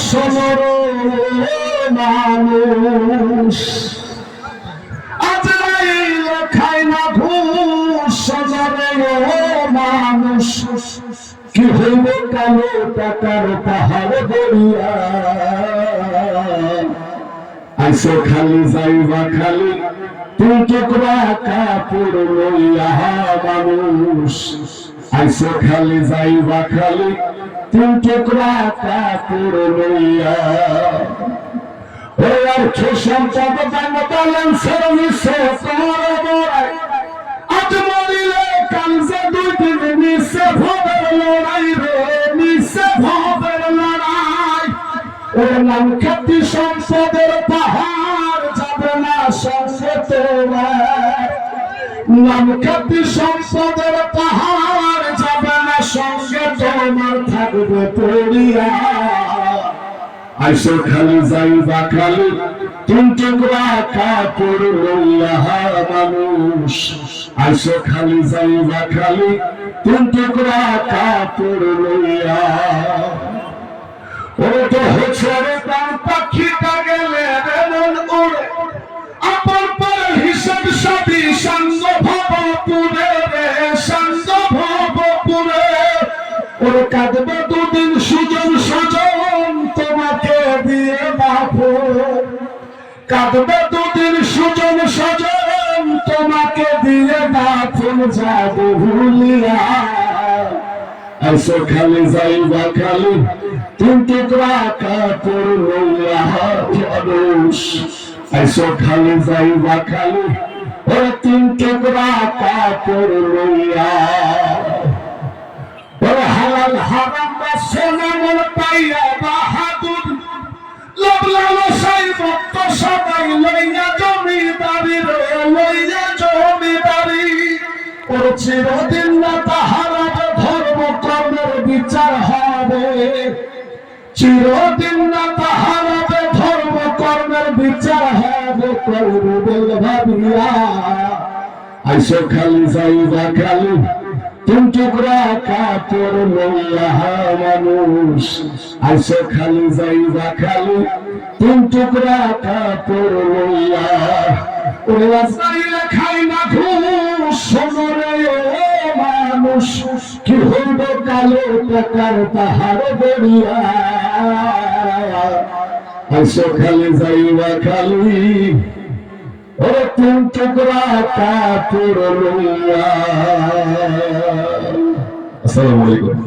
সোনর মানুষ আজরাইল খায় না ঘুষ সোনর মানুষ কি হইব কালো টাকার পাহাড় গড়িয়া আইসো খালি যাইবা খালি তিন টুকরা কাপড় লইয়া মানুষ আইসো খালি যাইবা খালি তিন টুকরা কাপড় লইয়া ও আর সম্পদ দান ব্যালেন্সের মিশে তোমার বড়াই আজ মরিলে কালজে দুই দিন মিশে ভবের লড়াই রে মিশে ভবের লড়াই ওর নাম খ্যাতি সম্পদের পাহাড় যাবে না সঙ্গে তোমার নাম খ্যাতি সম্পদের পাহাড় যাবে না সঙ্গে তোমার থাকবে পড়িয়া আইসো খালি যাইবা খালি তিন টুকরা কাপড় লইয়া মানুষ আইসো খালি যাইবা খালি তিন টুকরা কাপড় লইয়া ও তো হচ্ছে রে প্রাণ পাখিটা গেলে রে মন উড়ে আপন পর হিসাব সবই সঙ্গ ভবপুরে রে সঙ্গ ভবপুরে ওর কাঁদবে দুদিন সুজন সুজন তোমাকে দিয়ে বাপু কাঁদবে দুদিন সুজন সুজন তোমাকে দিয়ে বাপুন যাবো ভুলিয়া আইসো খালি যাইবা খালি তিন টুকরা কাপড় লইয়া মানুষ আইসো খালি যাইবা খালি ও তিন টুকরা কাপড় লইয়া হালাল হারাম সোনামল পাইয়া বাহাদুর লোভ লালসাই ভক্ত সবাই লইয়া জমিদারি রে লইয়া জমিদারি ওর চিরদিন না তাহারা ধর্ম কর্মের বিচার হবে চিরদিন না তাহারা ধর্ম কর্মের বিচার হবে করবে ভাবিয়া আইসো খালি যাইবা খালি তিন টুকরা কাপড় লইয়া মানুষ আইসো খালি যাইবা খালি তিন টুকরা কাপড় লইয়া ওরে আজরাইল খাই না ঘুষ সোনরে মানুষ কি হইব কালো টাকার পাহাড় গড়িয়া আইসো খালি যাইবা খালি ও তিন টুকরা কাপড় লইয়া। আসসালামু আলাইকুম।